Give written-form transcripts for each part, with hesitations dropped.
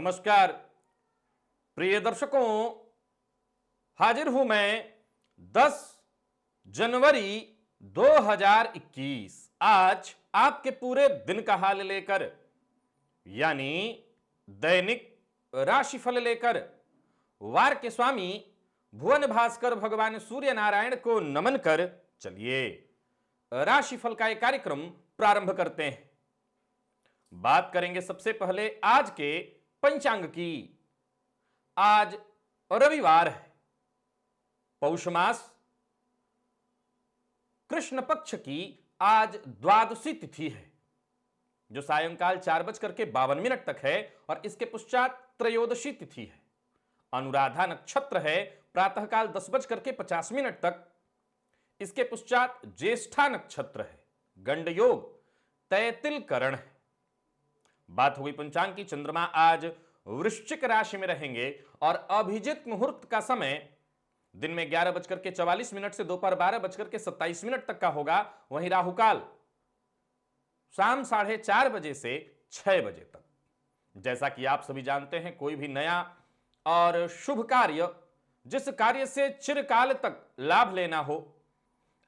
नमस्कार प्रिय दर्शकों, हाजिर हूं मैं 10 जनवरी 2021 आज आपके पूरे दिन का हाल लेकर, यानी दैनिक राशिफल लेकर वार के स्वामी भुवन भास्कर भगवान सूर्य नारायण को नमन कर चलिए राशिफल का एक कार्यक्रम प्रारंभ करते हैं। बात करेंगे सबसे पहले आज के पंचांग की। आज रविवार है, पौष मास कृष्ण पक्ष की आज द्वादशी तिथि है, जो सायंकाल 4:52 तक है और इसके पश्चात त्रयोदशी तिथि है। अनुराधा नक्षत्र है प्रातःकाल 10:50 तक, इसके पश्चात ज्येष्ठा नक्षत्र है, गंड योग तैतिल करण है। बात हुई पंचांग की। चंद्रमा आज वृश्चिक राशि में रहेंगे और अभिजित मुहूर्त का समय दिन में 11:44 से दोपहर 12:27 तक का होगा। वहीं राहुकाल शाम 4:30 बजे से 6 बजे तक। जैसा कि आप सभी जानते हैं, कोई भी नया और शुभ कार्य, जिस कार्य से चिरकाल तक लाभ लेना हो,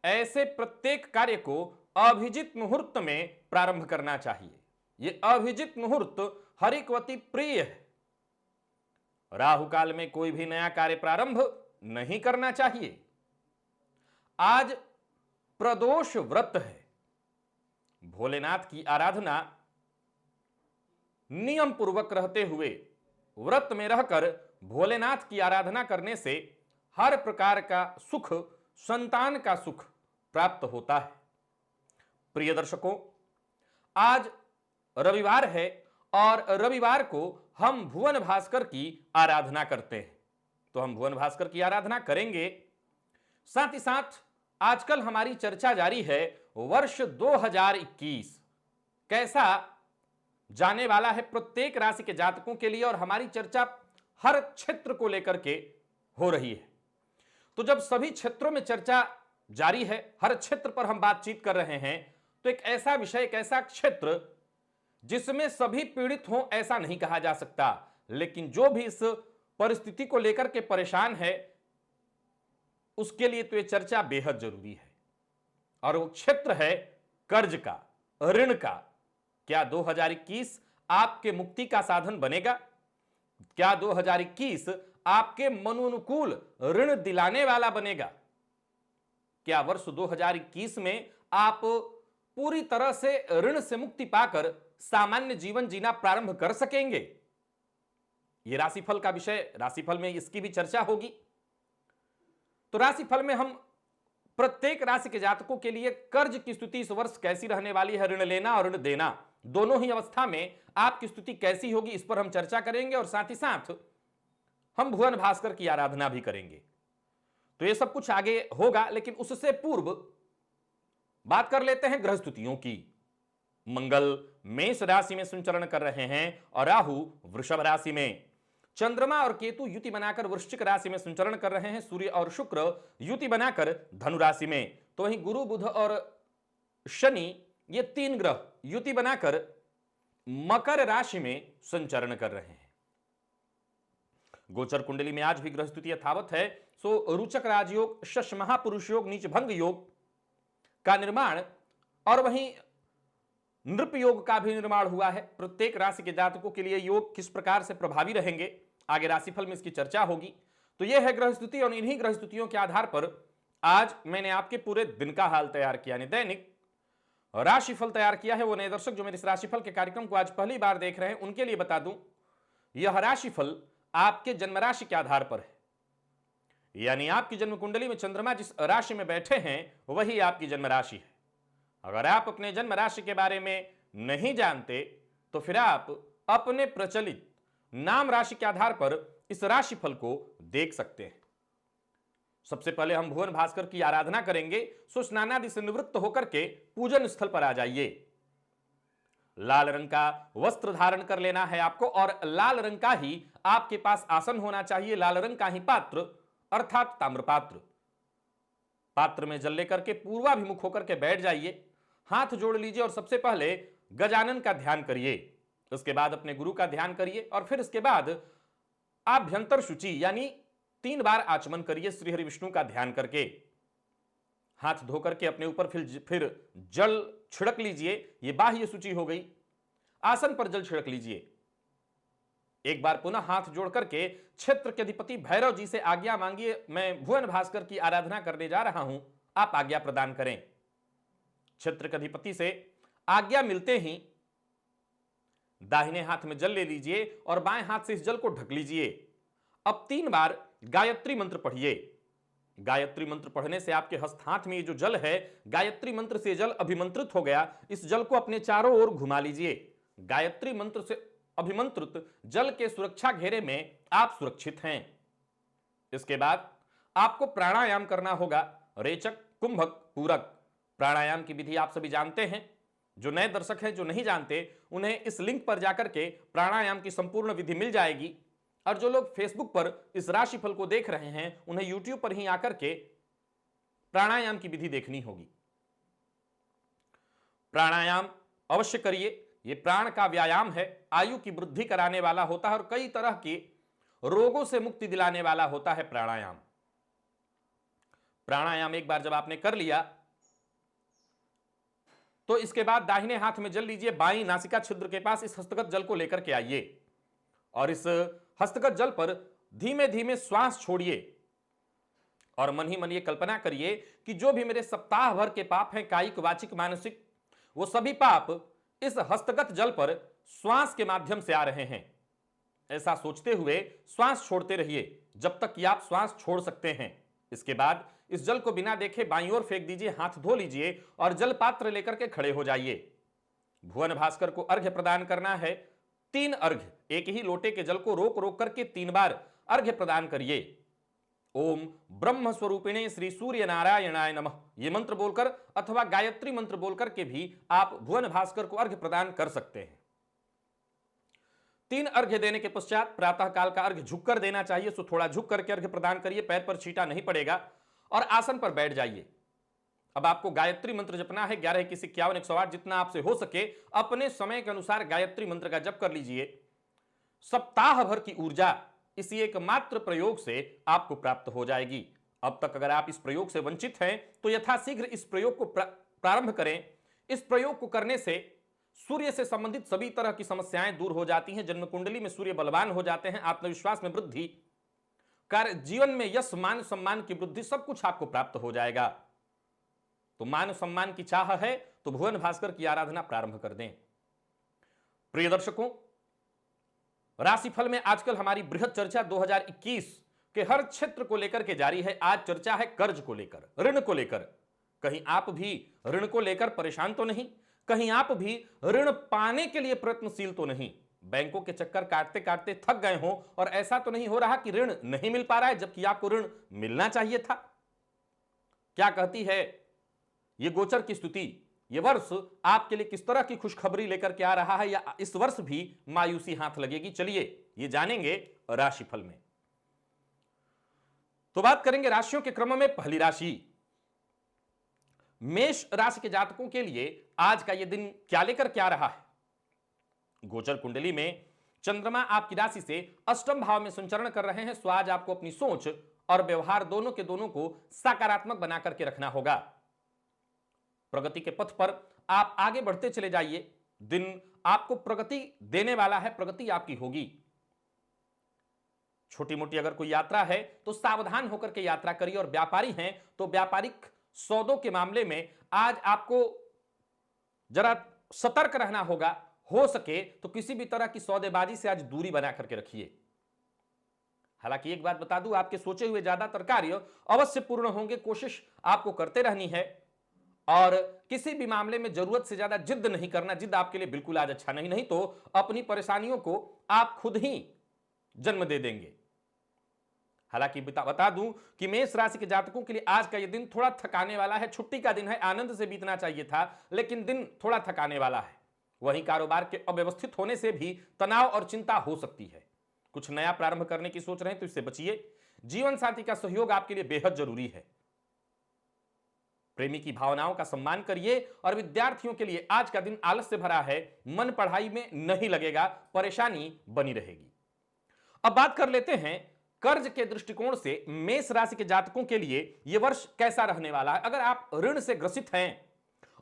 ऐसे प्रत्येक कार्य को अभिजित मुहूर्त में प्रारंभ करना चाहिए। यह अभिजित मुहूर्त हरिकवती प्रिय है। राहु काल में कोई भी नया कार्य प्रारंभ नहीं करना चाहिए। आज प्रदोष व्रत है। भोलेनाथ की आराधना नियम पूर्वक रहते हुए व्रत में रहकर भोलेनाथ की आराधना करने से हर प्रकार का सुख, संतान का सुख प्राप्त होता है। प्रिय दर्शकों, आज रविवार है और रविवार को हम भुवन भास्कर की आराधना करते हैं, तो हम भुवन भास्कर की आराधना करेंगे। साथ ही साथ आजकल हमारी चर्चा जारी है, वर्ष 2021 कैसा जाने वाला है प्रत्येक राशि के जातकों के लिए, और हमारी चर्चा हर क्षेत्र को लेकर के हो रही है। तो जब सभी क्षेत्रों में चर्चा जारी है, हर क्षेत्र पर हम बातचीत कर रहे हैं, तो एक ऐसा विषय, एक ऐसा क्षेत्र जिसमें सभी पीड़ित हों ऐसा नहीं कहा जा सकता, लेकिन जो भी इस परिस्थिति को लेकर के परेशान है, उसके लिए तो यह चर्चा बेहद जरूरी है। और वो क्षेत्र है कर्ज का, ऋण का। क्या 2021 आपके मुक्ति का साधन बनेगा? क्या 2021 आपके मनोनुकूल ऋण दिलाने वाला बनेगा? क्या वर्ष 2021 में आप पूरी तरह से ऋण से मुक्ति पाकर सामान्य जीवन जीना प्रारंभ कर सकेंगे? यह राशिफल का विषय, राशिफल में इसकी भी चर्चा होगी। तो राशिफल में हम प्रत्येक राशि के जातकों के लिए कर्ज की स्थिति इस वर्ष कैसी रहने वाली है, ऋण लेना और ऋण देना दोनों ही अवस्था में आपकी स्थिति कैसी होगी, इस पर हम चर्चा करेंगे। और साथ ही साथ हम भुवन भास्कर की आराधना भी करेंगे। तो यह सब कुछ आगे होगा, लेकिन उससे पूर्व बात कर लेते हैं ग्रह स्थितियों की। मंगल मेष राशि में संचरण कर रहे हैं और राहु वृषभ राशि में। चंद्रमा और केतु युति बनाकर वृश्चिक राशि में संचरण कर रहे हैं। सूर्य और शुक्र युति बनाकर धनु राशि में। तो वहीं गुरु, बुध और शनि, ये 3 ग्रह युति बनाकर मकर राशि में संचरण कर रहे हैं। गोचर कुंडली में आज भी ग्रह स्थिति यथावत है। सो रुचक राजयोग, शश महापुरुष योग, नीच भंग योग का निर्माण और वहीं नृप योग का भी निर्माण हुआ है। प्रत्येक राशि के जातकों के लिए योग किस प्रकार से प्रभावी रहेंगे, आगे राशिफल में इसकी चर्चा होगी। तो यह है ग्रह स्थिति, और इन्हीं ग्रह स्थितियों के आधार पर आज मैंने आपके पूरे दिन का हाल तैयार किया, यानी दैनिक राशिफल तैयार किया है। वो नए दर्शक जो मेरे इस राशिफल के कार्यक्रम को आज पहली बार देख रहे हैं, उनके लिए बता दूं, यह राशिफल आपके जन्म राशि के आधार पर है। यानी आपकी जन्म कुंडली में चंद्रमा जिस राशि में बैठे हैं वही आपकी जन्म राशि है। अगर आप अपने जन्म राशि के बारे में नहीं जानते, तो फिर आप अपने प्रचलित नाम राशि के आधार पर इस राशिफल को देख सकते हैं। सबसे पहले हम भुवन भास्कर की आराधना करेंगे। सो स्नानादि से निवृत्त होकर के पूजन स्थल पर आ जाइए। लाल रंग का वस्त्र धारण कर लेना है आपको, और लाल रंग का ही आपके पास आसन होना चाहिए। लाल रंग का ही पात्र अर्थात ताम्रपात्र। पात्र में जल लेकर के पूर्वाभिमुख होकर के बैठ जाइए, हाथ जोड़ लीजिए और सबसे पहले गजानन का ध्यान करिए। उसके बाद अपने गुरु का ध्यान करिए और फिर इसके बाद आभ्यंतर शुचि यानी 3 बार आचमन करिए श्री हरि विष्णु का ध्यान करके। हाथ धो करके अपने ऊपर फिर जल छिड़क लीजिए, यह बाह्य शुचि हो गई। आसन पर जल छिड़क लीजिए। एक बार पुनः हाथ जोड़ करके क्षेत्र के अधिपति भैरव जी से आज्ञा मांगिए, मैं भुवन भास्कर की आराधना करने जा रहा हूं, आप आज्ञा प्रदान करें। क्षेत्र के अधिपति से आज्ञा मिलते ही दाहिने हाथ में जल ले लीजिए और बाएं हाथ से इस जल को ढक लीजिए। अब 3 बार गायत्री मंत्र पढ़िए। गायत्री मंत्र पढ़ने से आपके हस्त हाथ में ये जो जल है, गायत्री मंत्र से जल अभिमंत्रित हो गया। इस जल को अपने चारों ओर घुमा लीजिए। गायत्री मंत्र से अभिमंत्रित जल के सुरक्षा घेरे में आप सुरक्षित हैं। इसके बाद आपको प्राणायाम करना होगा। रेचक, कुंभक, पूरक प्राणायाम की विधि आप सभी जानते हैं। जो नए दर्शक हैं, जो नहीं जानते, उन्हें इस लिंक पर जाकर के प्राणायाम की संपूर्ण विधि मिल जाएगी। और जो लोग फेसबुक पर इस राशिफल को देख रहे हैं, उन्हें यूट्यूब पर ही आकर के प्राणायाम की विधि देखनी होगी। प्राणायाम अवश्य करिए। यह प्राण का व्यायाम है, आयु की वृद्धि कराने वाला होता है और कई तरह के रोगों से मुक्ति दिलाने वाला होता है प्राणायाम। प्राणायाम एक बार जब आपने कर लिया तो इसके बाद दाहिने हाथ में जल लीजिए। बाईं नासिका छिद्र के पास इस हस्तगत जल को लेकर के आइए और इस हस्तगत जल पर धीमे धीमे श्वास छोड़िए और मन ही मन ये कल्पना करिए कि जो भी मेरे सप्ताह भर के पाप हैं, कायिक, वाचिक, मानसिक, वो सभी पाप इस हस्तगत जल पर श्वास के माध्यम से आ रहे हैं। ऐसा सोचते हुए श्वास छोड़ते रहिए जब तक कि आप श्वास छोड़ सकते हैं। इसके बाद इस जल को बिना देखे बाईं ओर फेंक दीजिए, हाथ धो लीजिए और जल पात्र लेकर के खड़े हो जाइए। भुवन भास्कर को अर्घ्य प्रदान करना है। 3 अर्घ्य, एक ही लोटे के जल को रोक रोक करके 3 बार अर्घ्य प्रदान करिए। ओम ब्रह्म स्वरूपिणे श्री सूर्य नारायणाय नमः, यह मंत्र बोलकर अथवा गायत्री मंत्र बोलकर के भी आप भुवन भास्कर को अर्घ्य प्रदान कर सकते हैं। 3 अर्घ्य देने के पश्चात प्रातः काल का अर्घ्य झुककर देना चाहिए, सो थोड़ा झुक करके अर्घ्य प्रदान करिए, पैर पर छींटा नहीं पड़ेगा और आसन पर बैठ जाइए। अब आपको गायत्री मंत्र जपना है। 11 21 51 108 जितना आपसे हो सके अपने समय के अनुसार गायत्री मंत्र का जप कर लीजिए। सप्ताह भर की ऊर्जा इसी एकमात्र प्रयोग से आपको प्राप्त हो जाएगी। अब तक अगर आप इस प्रयोग से वंचित हैं तो यथाशीघ्र इस प्रयोग को प्रारंभ करें। इस प्रयोग को करने से सूर्य से संबंधित सभी तरह की समस्याएं दूर हो जाती हैं। जन्म कुंडली में सूर्य बलवान हो जाते हैं। आत्मविश्वास में वृद्धि, कार्य जीवन में यश, मान सम्मान की वृद्धि, सब कुछ आपको प्राप्त हो जाएगा। तो मान सम्मान की चाह है तो भुवन भास्कर की आराधना प्रारंभ कर दें। प्रिय दर्शकों, राशिफल में आजकल हमारी बृहद चर्चा 2021 के हर क्षेत्र को लेकर के जारी है। आज चर्चा है कर्ज को लेकर, ऋण को लेकर। कहीं आप भी ऋण को लेकर परेशान तो नहीं? कहीं आप भी ऋण पाने के लिए प्रयत्नशील तो नहीं? बैंकों के चक्कर काटते काटते थक गए हो और ऐसा तो नहीं हो रहा कि ऋण नहीं मिल पा रहा है जबकि आपको ऋण मिलना चाहिए था? क्या कहती है ये गोचर की स्थिति? ये वर्ष आपके लिए किस तरह की खुशखबरी लेकर के आ रहा है या इस वर्ष भी मायूसी हाथ लगेगी? चलिए ये जानेंगे राशिफल में। तो बात करेंगे राशियों के क्रम में। पहली राशि मेष राशि के जातकों के लिए आज का यह दिन क्या लेकर के आ रहा है? गोचर कुंडली में चंद्रमा आपकी राशि से अष्टम भाव में संचरण कर रहे हैं। सो आज आपको अपनी सोच और व्यवहार दोनों के दोनों को सकारात्मक बना करके रखना होगा। प्रगति के पथ पर आप आगे बढ़ते चले जाइए। दिन आपको प्रगति देने वाला है, प्रगति आपकी होगी। छोटी मोटी अगर कोई यात्रा है तो सावधान होकर के यात्रा करिए और व्यापारी हैं तो व्यापारिक सौदों के मामले में आज आपको जरा सतर्क रहना होगा। हो सके तो किसी भी तरह की सौदेबाजी से आज दूरी बना करके रखिए। हालांकि एक बात बता दूं, आपके सोचे हुए ज्यादातर कार्य अवश्य पूर्ण होंगे। कोशिश आपको करते रहनी है और किसी भी मामले में जरूरत से ज्यादा जिद नहीं करना। जिद आपके लिए बिल्कुल आज अच्छा नहीं तो अपनी परेशानियों को आप खुद ही जन्म दे देंगे। हालांकि बता दूं कि मेष राशि के जातकों के लिए आज का यह दिन थोड़ा थकाने वाला है। छुट्टी का दिन है, आनंद से बीतना चाहिए था, लेकिन दिन थोड़ा थकाने वाला है। वहीं कारोबार के अव्यवस्थित होने से भी तनाव और चिंता हो सकती है। कुछ नया प्रारंभ करने की सोच रहे हैं तो इससे बचिए। जीवन साथी का सहयोग आपके लिए बेहद जरूरी है। प्रेमी की भावनाओं का सम्मान करिए। और विद्यार्थियों के लिए आज का दिन आलस से भरा है, मन पढ़ाई में नहीं लगेगा, परेशानी बनी रहेगी। अब बात कर लेते हैं कर्ज के दृष्टिकोण से मेष राशि के जातकों के लिए यह वर्ष कैसा रहने वाला है। अगर आप ऋण से ग्रसित हैं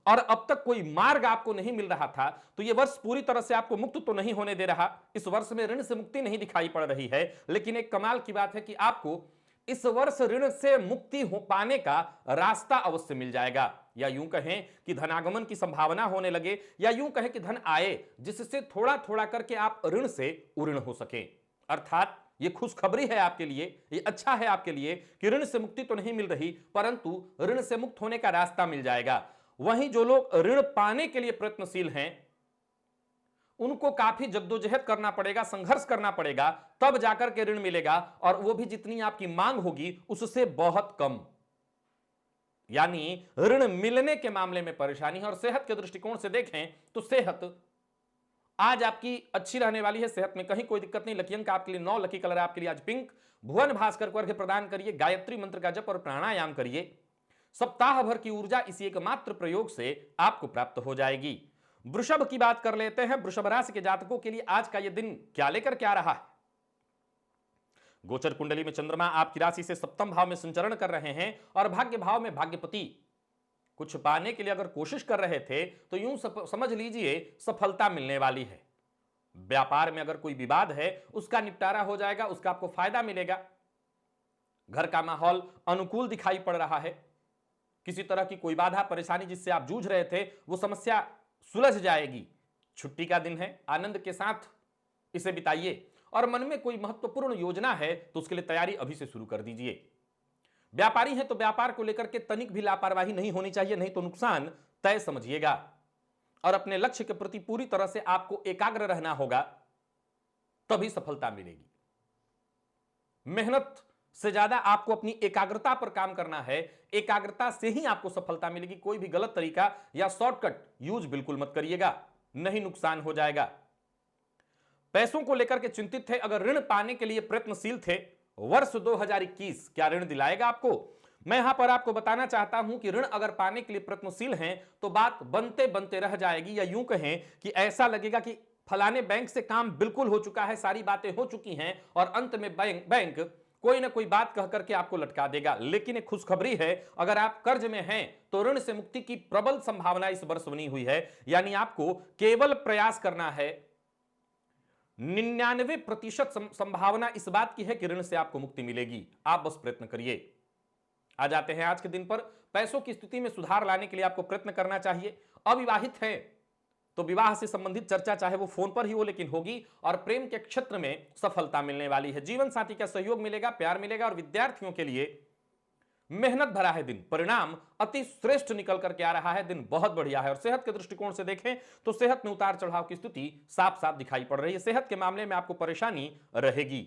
और अब तक कोई मार्ग आपको नहीं मिल रहा था, तो यह वर्ष पूरी तरह से आपको मुक्त तो नहीं होने दे रहा। इस वर्ष में ऋण से मुक्ति नहीं दिखाई पड़ रही है, लेकिन एक कमाल की बात है कि आपको इस वर्ष ऋण से मुक्ति हो पाने का रास्ता अवश्य मिल जाएगा। या यूं कहें कि धनागमन की संभावना होने लगे, या यूं कहें कि धन आए जिससे थोड़ा थोड़ा करके आप ऋण से उऋण हो सके। अर्थात ये खुशखबरी है आपके लिए, ये अच्छा है आपके लिए कि ऋण से मुक्ति तो नहीं मिल रही, परंतु ऋण से मुक्त होने का रास्ता मिल जाएगा। वहीं जो लोग ऋण पाने के लिए प्रयत्नशील हैं, उनको काफी जद्दोजहद करना पड़ेगा, संघर्ष करना पड़ेगा, तब जाकर के ऋण मिलेगा, और वो भी जितनी आपकी मांग होगी उससे बहुत कम। यानी ऋण मिलने के मामले में परेशानी है। और सेहत के दृष्टिकोण से देखें तो सेहत आज आपकी अच्छी रहने वाली है, सेहत में कहीं कोई दिक्कत नहीं। लकी अंक आपके लिए 9, लकी कलर आपके लिए आज पिंक। भुवन भास्कर को अर्घ्य प्रदान करिए, गायत्री मंत्र का जप और प्राणायाम करिए। सप्ताह भर की ऊर्जा इसी एकमात्र प्रयोग से आपको प्राप्त हो जाएगी। वृषभ की बात कर लेते हैं। वृषभ राशि के जातकों के लिए आज का यह दिन क्या लेकर के आ रहा है। गोचर कुंडली में चंद्रमा आपकी राशि से सप्तम भाव में संचरण कर रहे हैं और भाग्य भाव में भाग्यपति। कुछ पाने के लिए अगर कोशिश कर रहे थे तो यूं समझ लीजिए सफलता मिलने वाली है। व्यापार में अगर कोई विवाद है उसका निपटारा हो जाएगा, उसका आपको फायदा मिलेगा। घर का माहौल अनुकूल दिखाई पड़ रहा है। किसी तरह की कोई बाधा परेशानी जिससे आप जूझ रहे थे वो समस्या सुलझ जाएगी। छुट्टी का दिन है, आनंद के साथ इसे बिताइए। और मन में कोई महत्वपूर्ण योजना है तो उसके लिए तैयारी अभी से शुरू कर दीजिए। व्यापारी है तो व्यापार को लेकर के तनिक भी लापरवाही नहीं होनी चाहिए, नहीं तो नुकसान तय समझिएगा। और अपने लक्ष्य के प्रति पूरी तरह से आपको एकाग्र रहना होगा, तभी सफलता मिलेगी। मेहनत से ज्यादा आपको अपनी एकाग्रता पर काम करना है। एकाग्रता से ही आपको सफलता मिलेगी। कोई भी गलत तरीका या शॉर्टकट यूज बिल्कुल मत करिएगा, नहीं नुकसान हो जाएगा। पैसों को लेकर के चिंतित थे, अगर ऋण पाने के लिए प्रयत्नशील थे, वर्ष 2021 क्या ऋण दिलाएगा आपको। मैं यहां पर आपको बताना चाहता हूं कि ऋण अगर पाने के लिए प्रयत्नशील हैं तो बात बनते बनते रह जाएगी। या यूं कहें कि ऐसा लगेगा कि फलाने बैंक से काम बिल्कुल हो चुका है, सारी बातें हो चुकी हैं, और अंत में बैंक कोई ना कोई बात कह करके आपको लटका देगा। लेकिन एक खुशखबरी है, अगर आप कर्ज में हैं तो ऋण से मुक्ति की प्रबल संभावना इस वर्ष बनी हुई है। यानी आपको केवल प्रयास करना है। 99% संभावना इस बात की है कि ऋण से आपको मुक्ति मिलेगी, आप बस प्रयत्न करिए। आ जाते हैं आज के दिन पर। पैसों की स्थिति में सुधार लाने के लिए आपको प्रयत्न करना चाहिए। अविवाहित हैं तो विवाह से संबंधित चर्चा चाहे वो फोन पर ही हो लेकिन होगी, और प्रेम के क्षेत्र में सफलता मिलने वाली है। जीवन साथी का सहयोग मिलेगा, प्यार मिलेगा। और विद्यार्थियों के लिए मेहनत भरा है दिन, परिणाम अति श्रेष्ठ निकल करके आ रहा है, दिन बहुत बढ़िया है। और सेहत के दृष्टिकोण से देखें तो सेहत में उतार चढ़ाव की स्थिति साफ साफ दिखाई पड़ रही है। सेहत के मामले में आपको परेशानी रहेगी।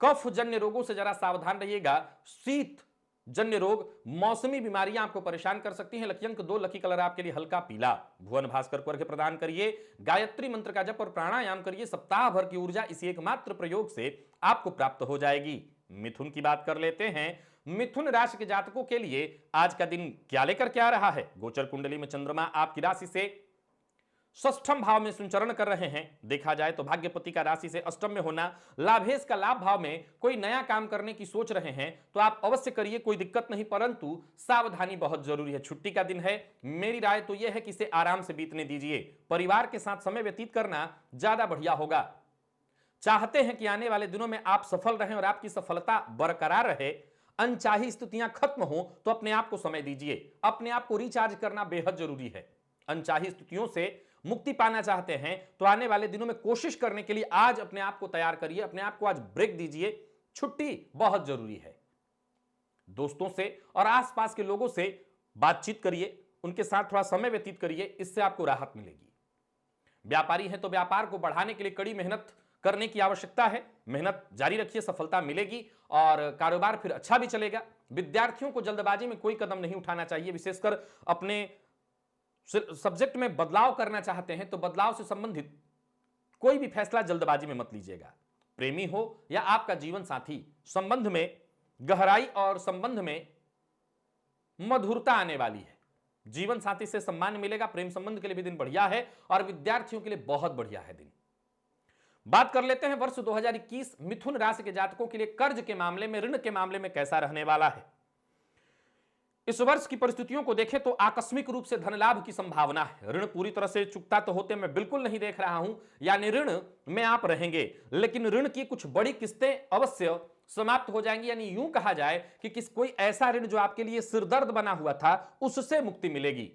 कफ जन्य रोगों से जरा सावधान रहिएगा। शीत जन्य रोग, मौसमी बीमारियां आपको परेशान कर सकती हैं। लकी अंक 2, लकी कलर आपके लिए हल्का पीला। भुवन भास्कर को अर्घ्य प्रदान करिए, गायत्री मंत्र का जप और प्राणायाम करिए। सप्ताह भर की ऊर्जा इसी एकमात्र प्रयोग से आपको प्राप्त हो जाएगी। मिथुन की बात कर लेते हैं। मिथुन राशि के जातकों के लिए आज का दिन क्या लेकर के आ रहा है। गोचर कुंडली में चंद्रमा आपकी राशि से षष्ठम भाव में संचरण कर रहे हैं। देखा जाए तो भाग्यपति का राशि से अष्टम में होना, लाभेश का लाभ भाव में कोई नया काम करने की सोच रहे हैं तो आप अवश्य करिए, कोई दिक्कत नहीं, परंतु सावधानी बहुत जरूरी है। छुट्टी का दिन है, मेरी राय तो यह है कि इसे आराम से बीतने दीजिए। परिवार के साथ समय व्यतीत करना ज्यादा बढ़िया होगा। चाहते हैं कि आने वाले दिनों में आप सफल रहें और आपकी सफलता बरकरार रहे, अनचाही स्थितियां खत्म हो, तो अपने आप को समय दीजिए। अपने आप को रिचार्ज करना बेहद जरूरी है। अनचाही स्थितियों से मुक्ति पाना चाहते हैं तो आने वाले दिनों में कोशिश करने के लिए आज अपने आप को तैयार करिए, अपने आप को आज ब्रेक दीजिए। छुट्टी बहुत जरूरी है। दोस्तों से और आसपास के लोगों से बातचीत करिए, उनके साथ थोड़ा समय व्यतीत करिए, इससे आपको राहत मिलेगी। व्यापारी हैं तो व्यापार को बढ़ाने के लिए कड़ी मेहनत करने की आवश्यकता है। मेहनत जारी रखिए, सफलता मिलेगी और कारोबार फिर अच्छा भी चलेगा। विद्यार्थियों को जल्दबाजी में कोई कदम नहीं उठाना चाहिए, विशेषकर अपने सब्जेक्ट में बदलाव करना चाहते हैं तो बदलाव से संबंधित कोई भी फैसला जल्दबाजी में मत लीजिएगा। प्रेमी हो या आपका जीवन साथी, संबंध में गहराई और संबंध में मधुरता आने वाली है। जीवन साथी से सम्मान मिलेगा, प्रेम संबंध के लिए भी दिन बढ़िया है और विद्यार्थियों के लिए बहुत बढ़िया है दिन। बात कर लेते हैं वर्ष 2021 मिथुन राशि के जातकों के लिए कर्ज के मामले में, ऋण के मामले में कैसा रहने वाला है। इस वर्ष की परिस्थितियों को देखें तो आकस्मिक रूप से धन लाभ की संभावना है। ऋण पूरी तरह से चुकता तो होते मैं बिल्कुल नहीं देख रहा हूं, यानी ऋण में आप रहेंगे, लेकिन ऋण की कुछ बड़ी किस्तें अवश्य समाप्त हो जाएंगी। यानी यूं कहा जाए कि कोई ऐसा ऋण जो आपके लिए सिरदर्द बना हुआ था उससे मुक्ति मिलेगी,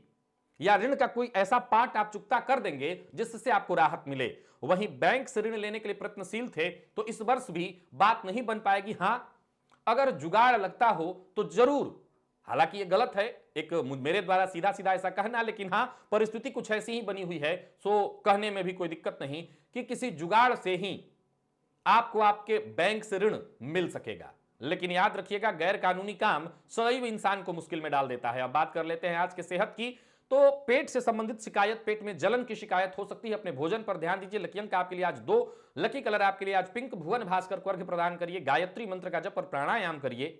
या ऋण का कोई ऐसा पार्ट आप चुकता कर देंगे जिससे आपको राहत मिले। वहीं बैंक से ऋण लेने के लिए प्रयत्नशील थे तो इस वर्ष भी बात नहीं बन पाएगी। हां, अगर जुगाड़ लगता हो तो जरूर, हालांकि ये गलत है एक मेरे द्वारा सीधा सीधा ऐसा कहना, लेकिन हां परिस्थिति कुछ ऐसी ही बनी हुई है, सो कहने में भी कोई दिक्कत नहीं कि किसी जुगाड़ से ही आपको आपके बैंक से ऋण मिल सकेगा। लेकिन याद रखिएगा, गैर कानूनी काम सदैव इंसान को मुश्किल में डाल देता है। अब बात कर लेते हैं आज के सेहत की, तो पेट से संबंधित शिकायत, पेट में जलन की शिकायत हो सकती है, अपने भोजन पर ध्यान दीजिए। लकी अंक आपके लिए आज 2, लकी कलर आपके लिए आज पिंक। भुवन भास्कर को अर्घ्य प्रदान करिए, गायत्री मंत्र का जप और प्राणायाम करिए।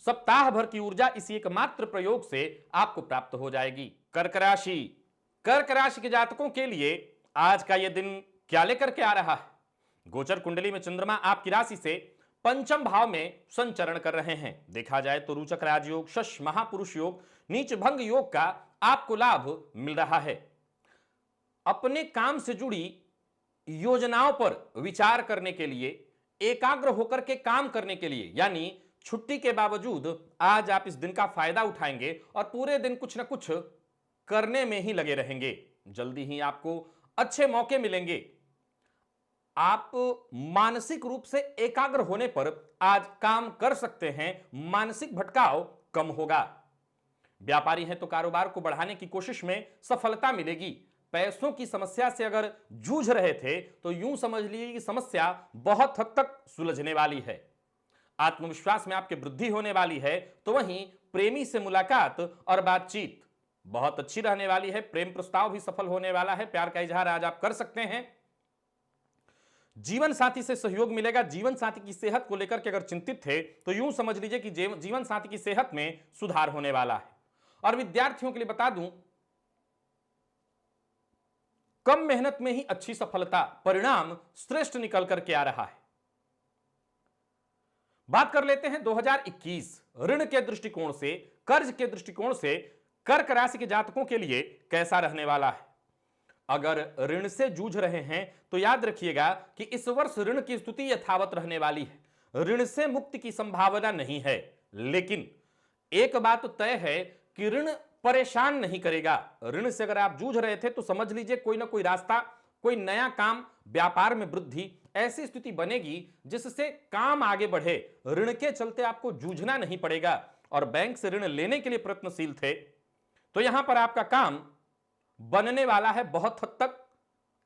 सप्ताह भर की ऊर्जा इसी एकमात्र प्रयोग से आपको प्राप्त हो जाएगी। कर्क राशि, कर्क राशि के जातकों के लिए आज का यह दिन क्या लेकर के आ रहा है। गोचर कुंडली में चंद्रमा आपकी राशि से पंचम भाव में संचरण कर रहे हैं। देखा जाए तो रोचक राजयोग, शश महापुरुष योग, नीच भंग योग का आपको लाभ मिल रहा है। अपने काम से जुड़ी योजनाओं पर विचार करने के लिए, एकाग्र होकर के काम करने के लिए, यानी छुट्टी के बावजूद आज आप इस दिन का फायदा उठाएंगे और पूरे दिन कुछ ना कुछ करने में ही लगे रहेंगे। जल्दी ही आपको अच्छे मौके मिलेंगे। आप मानसिक रूप से एकाग्र होने पर आज काम कर सकते हैं, मानसिक भटकाव कम होगा। व्यापारी हैं तो कारोबार को बढ़ाने की कोशिश में सफलता मिलेगी। पैसों की समस्या से अगर जूझ रहे थे तो यूं समझ लीजिए कि समस्या बहुत हद तक सुलझने वाली है। आत्मविश्वास में आपकी वृद्धि होने वाली है, तो वहीं प्रेमी से मुलाकात और बातचीत बहुत अच्छी रहने वाली है। प्रेम प्रस्ताव भी सफल होने वाला है, प्यार का इजहार आज आप कर सकते हैं। जीवन साथी से सहयोग मिलेगा। जीवन साथी की सेहत को लेकर के अगर चिंतित थे तो यूं समझ लीजिए कि जीवन साथी की सेहत में सुधार होने वाला है। और विद्यार्थियों के लिए बता दूं, कम मेहनत में ही अच्छी सफलता, परिणाम श्रेष्ठ निकल करके आ रहा है। बात कर लेते हैं 2021 ऋण के दृष्टिकोण से, कर्ज के दृष्टिकोण से कर्क राशि के जातकों के लिए कैसा रहने वाला है। अगर ऋण से जूझ रहे हैं तो याद रखिएगा कि इस वर्ष ऋण की स्थिति यथावत रहने वाली है। ऋण से मुक्ति की संभावना नहीं है, लेकिन एक बात तय है कि ऋण परेशान नहीं करेगा। ऋण से अगर आप जूझ रहे थे तो समझ लीजिए कोई ना कोई रास्ता, कोई नया काम, व्यापार में वृद्धि, ऐसी स्थिति बनेगी जिससे काम आगे बढ़े। ऋण के चलते आपको जूझना नहीं पड़ेगा। और बैंक से ऋण लेने के लिए प्रयत्नशील थे तो यहां पर आपका काम बनने वाला है। बहुत हद तक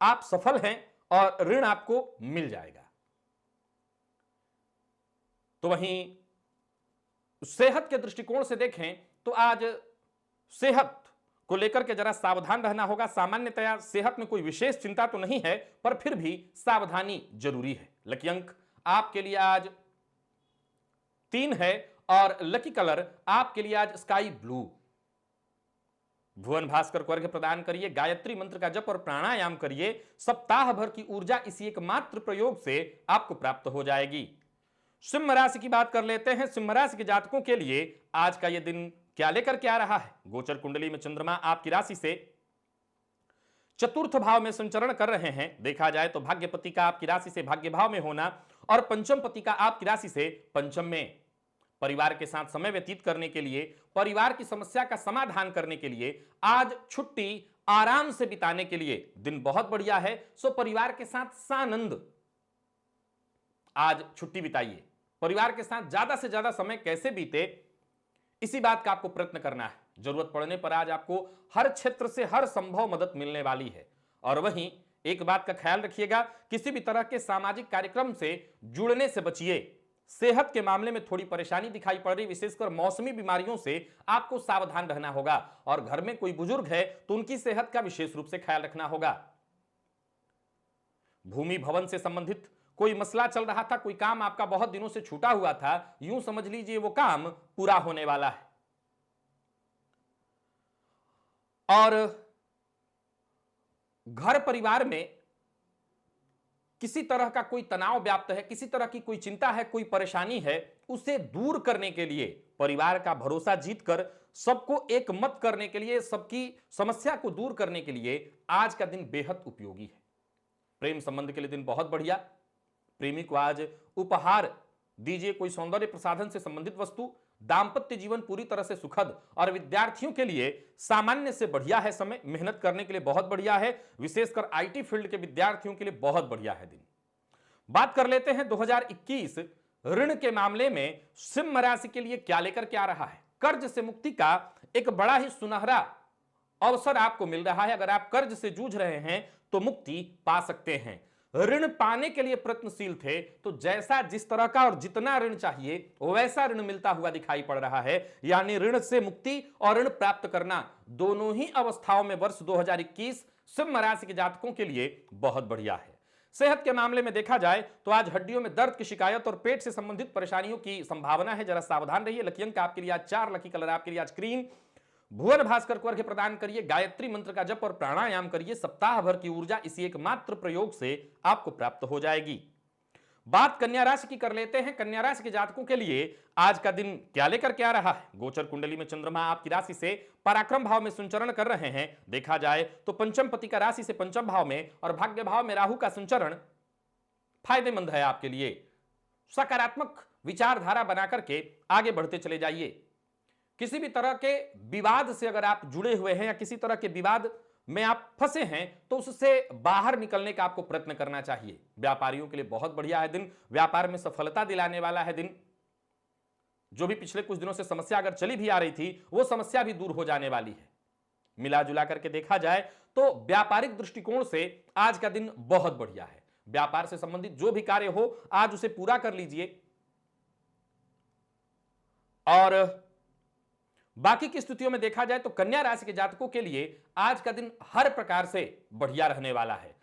आप सफल हैं और ऋण आपको मिल जाएगा। तो वहीं सेहत के दृष्टिकोण से देखें तो आज सेहत को लेकर के जरा सावधान रहना होगा। सामान्यतया सेहत में कोई विशेष चिंता तो नहीं है, पर फिर भी सावधानी जरूरी है। लकी अंक आपके लिए आज 3 है और लकी कलर आपके लिए आज स्काई ब्लू। भुवन भास्कर को अर्घ्य प्रदान करिए, गायत्री मंत्र का जप और प्राणायाम करिए। सप्ताह भर की ऊर्जा इसी एकमात्र प्रयोग से आपको प्राप्त हो जाएगी। सिंह राशि की बात कर लेते हैं। सिंह राशि के जातकों के लिए आज का यह दिन क्या लेकर के आ रहा है। गोचर कुंडली में चंद्रमा आपकी राशि से चतुर्थ भाव में संचरण कर रहे हैं। देखा जाए तो भाग्यपति का आपकी राशि से भाग्य भाव में होना और पंचम पति का आपकी राशि से पंचम में, परिवार के साथ समय व्यतीत करने के लिए, परिवार की समस्या का समाधान करने के लिए, आज छुट्टी आराम से बिताने के लिए दिन बहुत बढ़िया है। सो परिवार के साथ सानंद आज छुट्टी बिताइए। परिवार के साथ ज्यादा से ज्यादा समय कैसे बीते, इसी बात का आपको प्रयत्न करना है। जरूरत पड़ने पर आज आपको हर क्षेत्र से हर संभव मदद मिलने वाली है। और वहीं एक बात का ख्याल रखिएगा, किसी भी तरह के सामाजिक कार्यक्रम से जुड़ने से बचिए। सेहत के मामले में थोड़ी परेशानी दिखाई पड़ रही, विशेषकर मौसमी बीमारियों से आपको सावधान रहना होगा। और घर में कोई बुजुर्ग है तो उनकी सेहत का विशेष रूप से ख्याल रखना होगा। भूमि भवन से संबंधित कोई मसला चल रहा था, कोई काम आपका बहुत दिनों से छूटा हुआ था, यूं समझ लीजिए वो काम पूरा होने वाला है। और घर परिवार में किसी तरह का कोई तनाव व्याप्त है, किसी तरह की कोई चिंता है, कोई परेशानी है, उसे दूर करने के लिए, परिवार का भरोसा जीतकर सबको एक मत करने के लिए, सबकी समस्या को दूर करने के लिए आज का दिन बेहद उपयोगी है। प्रेम संबंध के लिए दिन बहुत बढ़िया। प्रेमी को आज उपहार दीजिए कोई सौंदर्य प्रसाधन से संबंधित वस्तु। दाम्पत्य जीवन पूरी तरह से सुखद और विद्यार्थियों के लिए सामान्य से बढ़िया है समय। मेहनत करने के लिए बहुत बढ़िया है, विशेषकर आईटी फील्ड के विद्यार्थियों के लिए बहुत बढ़िया है दिन। बात कर लेते हैं 2021 ऋण के मामले में सिंह राशि के लिए क्या लेकर के आ रहा है। कर्ज से मुक्ति का एक बड़ा ही सुनहरा अवसर आपको मिल रहा है। अगर आप कर्ज से जूझ रहे हैं तो मुक्ति पा सकते हैं। ऋण पाने के लिए प्रयत्नशील थे तो जैसा जिस तरह का और जितना ऋण चाहिए वैसा ऋण मिलता हुआ दिखाई पड़ रहा है। यानी ऋण से मुक्ति और ऋण प्राप्त करना दोनों ही अवस्थाओं में वर्ष 2021 सिंह राशि के जातकों के लिए बहुत बढ़िया है। सेहत के मामले में देखा जाए तो आज हड्डियों में दर्द की शिकायत और पेट से संबंधित परेशानियों की संभावना है, जरा सावधान रहिए। लकी अंक आपके लिए आज 4, लकी कलर आपके लिए आज क्रीम। भुवन भास्कर को अर्घ्य प्रदान करिए, गायत्री मंत्र का जप और प्राणायाम करिए। सप्ताह भर की ऊर्जा इसी एकमात्र प्रयोग से आपको प्राप्त हो जाएगी। बात कन्या राशि की कर लेते हैं। कन्या राशि के जातकों के लिए आज का दिन क्या लेकर के आ रहा है। गोचर कुंडली में चंद्रमा आपकी राशि से पराक्रम भाव में संचरण कर रहे हैं। देखा जाए तो पंचम पति का राशि से पंचम भाव में और भाग्य भाव में राहु का संचरण फायदेमंद है आपके लिए। सकारात्मक विचारधारा बनाकर के आगे बढ़ते चले जाइए। किसी भी तरह के विवाद से अगर आप जुड़े हुए हैं या किसी तरह के विवाद में आप फंसे हैं तो उससे बाहर निकलने का आपको प्रयत्न करना चाहिए। व्यापारियों के लिए बहुत बढ़िया है दिन, व्यापार में सफलता दिलाने वाला है दिन। जो भी पिछले कुछ दिनों से समस्या अगर चली भी आ रही थी वो समस्या भी दूर हो जाने वाली है। मिला जुला करके देखा जाए तो व्यापारिक दृष्टिकोण से आज का दिन बहुत बढ़िया है। व्यापार से संबंधित जो भी कार्य हो आज उसे पूरा कर लीजिए। और बाकी की स्थितियों में देखा जाए तो कन्या राशि के जातकों के लिए आज का दिन हर प्रकार से बढ़िया रहने वाला है।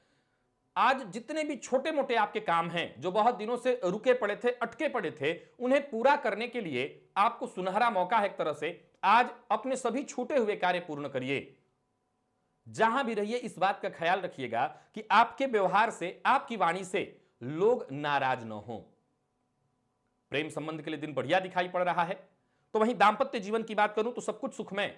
आज जितने भी छोटे मोटे आपके काम हैं जो बहुत दिनों से रुके पड़े थे, अटके पड़े थे, उन्हें पूरा करने के लिए आपको सुनहरा मौका है। एक तरह से आज अपने सभी छूटे हुए कार्य पूर्ण करिए। जहां भी रहिए इस बात का ख्याल रखिएगा कि आपके व्यवहार से, आपकी वाणी से लोग नाराज न हो। प्रेम संबंध के लिए दिन बढ़िया दिखाई पड़ रहा है। तो वहीं दाम्पत्य जीवन की बात करूं तो सब कुछ सुखमय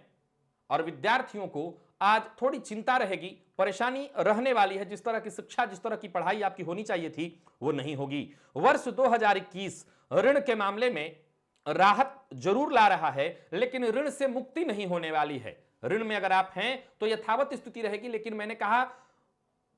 और विद्यार्थियों को आज थोड़ी चिंता रहेगी, परेशानी रहने वाली है। जिस तरह की शिक्षा, जिस तरह की पढ़ाई आपकी होनी चाहिए थी वो नहीं होगी। वर्ष 2021 ऋण के मामले में राहत जरूर ला रहा है लेकिन ऋण से मुक्ति नहीं होने वाली है। ऋण में अगर आप हैं तो यथावत स्थिति रहेगी, लेकिन मैंने कहा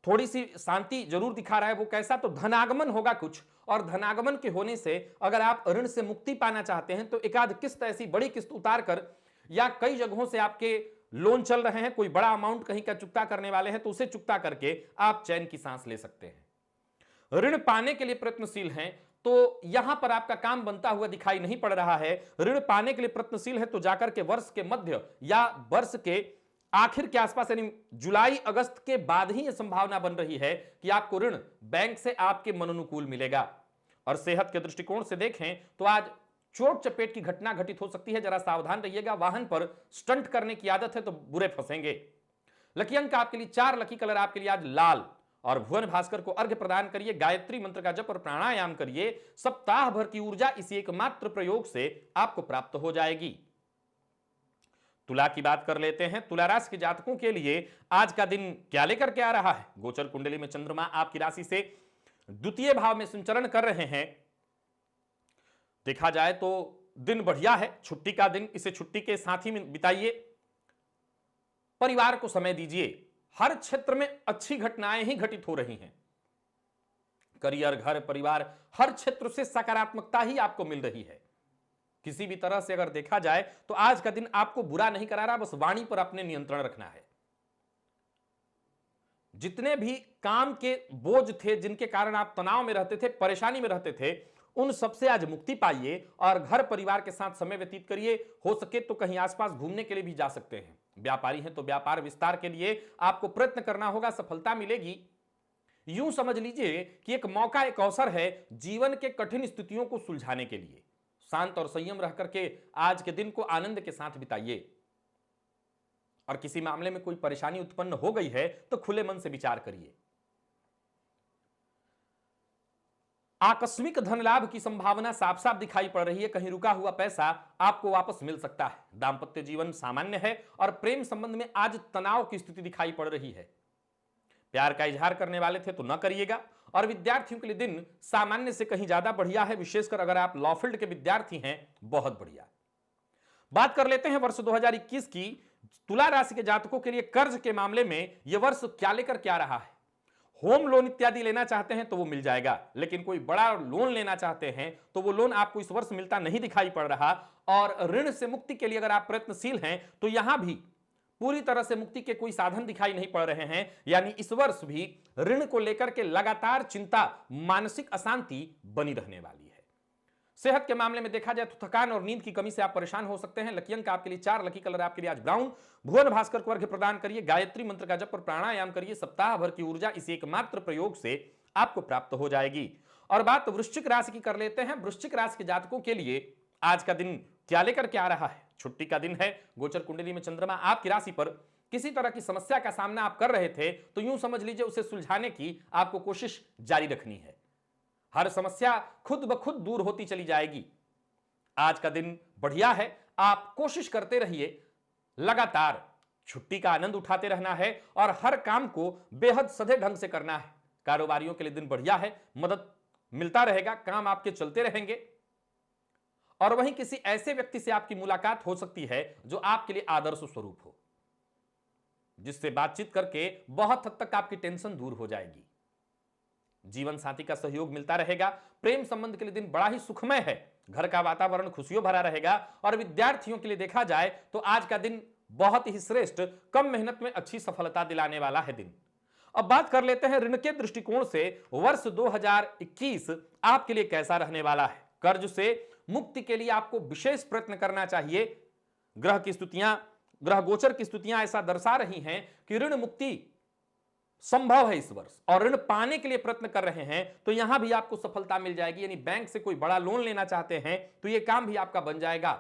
थोड़ी सी शांति जरूर दिखा रहा है। वो कैसा, तो धनागमन होगा कुछ, और धनागमन के होने से अगर आप ऋण से मुक्ति पाना चाहते हैं तो एक आध किस्त, ऐसी बड़ी किस्त उतार कर, या कई जगहों से आपके लोन चल रहे हैं, कोई बड़ा अमाउंट कहीं का चुकता करने वाले हैं तो उसे चुकता करके आप चैन की सांस ले सकते हैं। ऋण पाने के लिए प्रयत्नशील हैं तो यहां पर आपका काम बनता हुआ दिखाई नहीं पड़ रहा है। ऋण पाने के लिए प्रयत्नशील है तो जाकर के वर्ष के मध्य या वर्ष के आखिर के आसपास, यानी जुलाई अगस्त के बाद ही यह संभावना बन रही है कि आपको ऋण बैंक से आपके मनोनुकूल मिलेगा। और सेहत के दृष्टिकोण से देखें तो आज चोट चपेट की घटना घटित हो सकती है, जरा सावधान रहिएगा। वाहन पर स्टंट करने की आदत है तो बुरे फंसेंगे। लकी अंक आपके लिए 4, लकी कलर आपके लिए आज लाल। और भुवन भास्कर को अर्घ्य प्रदान करिए, गायत्री मंत्र का जप और प्राणायाम करिए। सप्ताह भर की ऊर्जा इसी एकमात्र प्रयोग से आपको प्राप्त हो जाएगी। तुला की बात कर लेते हैं। तुला राशि के जातकों के लिए आज का दिन क्या लेकर के आ रहा है। गोचर कुंडली में चंद्रमा आपकी राशि से द्वितीय भाव में संचरण कर रहे हैं। देखा जाए तो दिन बढ़िया है, छुट्टी का दिन, इसे छुट्टी के साथ ही बिताइए। परिवार को समय दीजिए। हर क्षेत्र में अच्छी घटनाएं ही घटित हो रही हैं। करियर, घर, परिवार, हर क्षेत्र से सकारात्मकता ही आपको मिल रही है। किसी भी तरह से अगर देखा जाए तो आज का दिन आपको बुरा नहीं करा रहा, बस वाणी पर अपने नियंत्रण रखना है। जितने भी काम के बोझ थे, जिनके कारण आप तनाव में रहते थे, परेशानी में रहते थे, उन सबसे आज मुक्ति पाइए और घर परिवार के साथ समय व्यतीत करिए। हो सके तो कहीं आसपास घूमने के लिए भी जा सकते हैं। व्यापारी हैं तो व्यापार विस्तार के लिए आपको प्रयत्न करना होगा, सफलता मिलेगी। यूं समझ लीजिए कि एक मौका, एक अवसर है जीवन के कठिन स्थितियों को सुलझाने के लिए। शांत और संयम रह करके आज के दिन को आनंद के साथ बिताइए। और किसी मामले में कोई परेशानी उत्पन्न हो गई है तो खुले मन से विचार करिए। आकस्मिक धन लाभ की संभावना साफ साफ दिखाई पड़ रही है। कहीं रुका हुआ पैसा आपको वापस मिल सकता है। दांपत्य जीवन सामान्य है और प्रेम संबंध में आज तनाव की स्थिति दिखाई पड़ रही है। प्यार का इजहार करने वाले थे तो न करिएगा। और विद्यार्थियों के लिए दिन सामान्य से कहीं ज्यादा बढ़िया है, विशेषकर अगर आप लॉ फील्ड के विद्यार्थी हैं, बहुत बढ़िया। बात कर लेते हैं वर्ष 2021 की। तुला राशि के जातकों के लिए कर्ज के मामले में यह वर्ष क्या लेकर क्या रहा है। होम लोन इत्यादि लेना चाहते हैं तो वो मिल जाएगा, लेकिन कोई बड़ा लोन लेना चाहते हैं तो वो लोन आपको इस वर्ष मिलता नहीं दिखाई पड़ रहा। और ऋण से मुक्ति के लिए अगर आप प्रयत्नशील हैं तो यहां भी पूरी तरह से मुक्ति के कोई साधन दिखाई नहीं पड़ रहे हैं। यानी इस वर्ष भी ऋण को लेकर के लगातार चिंता, मानसिक अशांति बनी रहने वाली है। सेहत के मामले में देखा जाए तो थकान और नींद की कमी से आप परेशान हो सकते हैं। लकी अंक आपके लिए 4, लकी कलर आपके लिए आज ब्राउन। भुवन भास्कर को अर्घ्य प्रदान करिए, गायत्री मंत्र का जप और प्राणायाम करिए। सप्ताह भर की ऊर्जा इस एकमात्र प्रयोग से आपको प्राप्त हो जाएगी। और बात वृश्चिक राशि की कर लेते हैं। वृश्चिक राशि के जातकों के लिए आज का दिन क्या लेकर के आ रहा है। छुट्टी का दिन है। गोचर कुंडली में चंद्रमा आपकी राशि पर किसी तरह की समस्या का सामना आप कर रहे थे तो यूं समझ लीजिए उसे सुलझाने की आपको कोशिश जारी रखनी है। हर समस्या खुद ब खुद दूर होती चली जाएगी। आज का दिन बढ़िया है। आप कोशिश करते रहिए, लगातार छुट्टी का आनंद उठाते रहना है और हर काम को बेहद सधे ढंग से करना है। कारोबारियों के लिए दिन बढ़िया है, मदद मिलता रहेगा, काम आपके चलते रहेंगे। और वहीं किसी ऐसे व्यक्ति से आपकी मुलाकात हो सकती है जो आपके लिए आदर्श स्वरूप हो, जिससे बातचीत करके बहुत हद तक आपकी टेंशन दूर हो जाएगी। जीवन साथी का सहयोग मिलता रहेगा। प्रेम संबंध के लिए दिन बड़ा ही सुखमय है। घर का वातावरण खुशियों भरा रहेगा। और विद्यार्थियों के लिए देखा जाए तो आज का दिन बहुत ही श्रेष्ठ, कम मेहनत में अच्छी सफलता दिलाने वाला है दिन। अब बात कर लेते हैं ऋण के दृष्टिकोण से वर्ष 2021 आपके लिए कैसा रहने वाला है। कर्ज से मुक्ति के लिए आपको विशेष प्रयत्न करना चाहिए। ग्रह गोचर की स्थितियां ऐसा दर्शा रही हैं कि ऋण मुक्ति संभव है इस वर्ष, और ऋण पाने के लिए प्रयत्न कर रहे हैं तो यहां भी आपको सफलता मिल जाएगी। यानी बैंक से कोई बड़ा लोन लेना चाहते हैं तो यह काम भी आपका बन जाएगा।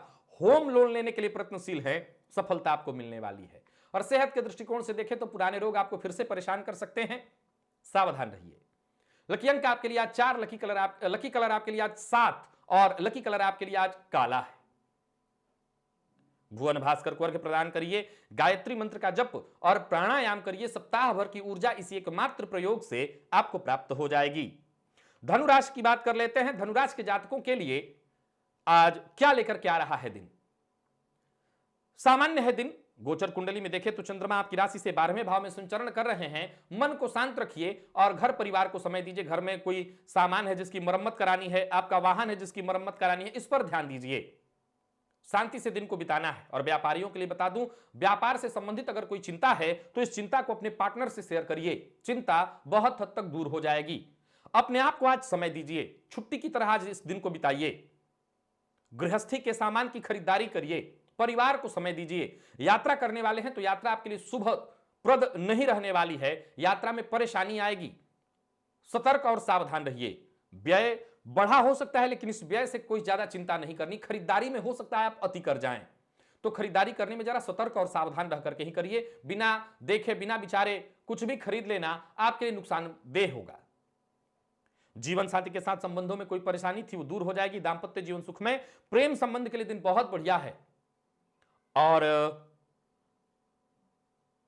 होम लोन लेने के लिए प्रयत्नशील है, सफलता आपको मिलने वाली है। और सेहत के दृष्टिकोण से देखें तो पुराने रोग आपको फिर से परेशान कर सकते हैं, सावधान रहिए। लकी अंक आपके लिए आज 4, लकी कलर आपके लिए आज 7 और लकी कलर आपके लिए आज काला है। भुवन भास्कर को अर्घ्य प्रदान करिए, गायत्री मंत्र का जप और प्राणायाम करिए। सप्ताह भर की ऊर्जा इसी एकमात्र प्रयोग से आपको प्राप्त हो जाएगी। धनुराशि की बात कर लेते हैं। धनुराशि के जातकों के लिए आज क्या लेकर के आ रहा है दिन। सामान्य है दिन। गोचर कुंडली में देखें तो चंद्रमा आपकी राशि से 12वें भाव में संचरण कर रहे हैं। मन को शांत रखिए और घर परिवार को समय दीजिए। घर में कोई सामान है जिसकी मरम्मत करानी है, आपका वाहन है जिसकी मरम्मत करानी है, इस पर ध्यान दीजिए। शांति से दिन को बिताना है। और व्यापारियों के लिए बता दूं, व्यापार से संबंधित अगर कोई चिंता है तो इस चिंता को अपने पार्टनर से शेयर करिए। चिंता बहुत हद तक दूर हो जाएगी। अपने आप को आज समय दीजिए, छुट्टी की तरह आज इस दिन को बिताइए। गृहस्थी के सामान की खरीदारी करिए, परिवार को समय दीजिए। यात्रा करने वाले हैं तो यात्रा आपके लिए शुभप्रद नहीं रहने वाली है। यात्रा में परेशानी आएगी, सतर्क और सावधान रहिए। व्यय बढ़ा हो सकता है लेकिन इस व्यय से कोई ज्यादा चिंता नहीं करनी। खरीदारी में हो सकता है आप अति कर जाएं, तो खरीदारी करने में जरा सतर्क और सावधान रह करके ही करिए। बिना देखे बिना विचारे कुछ भी खरीद लेना आपके लिए नुकसानदेह होगा। जीवन साथी के साथ संबंधों में कोई परेशानी थी वो दूर हो जाएगी। दांपत्य जीवन सुखमय। प्रेम संबंध के लिए दिन बहुत बढ़िया है। और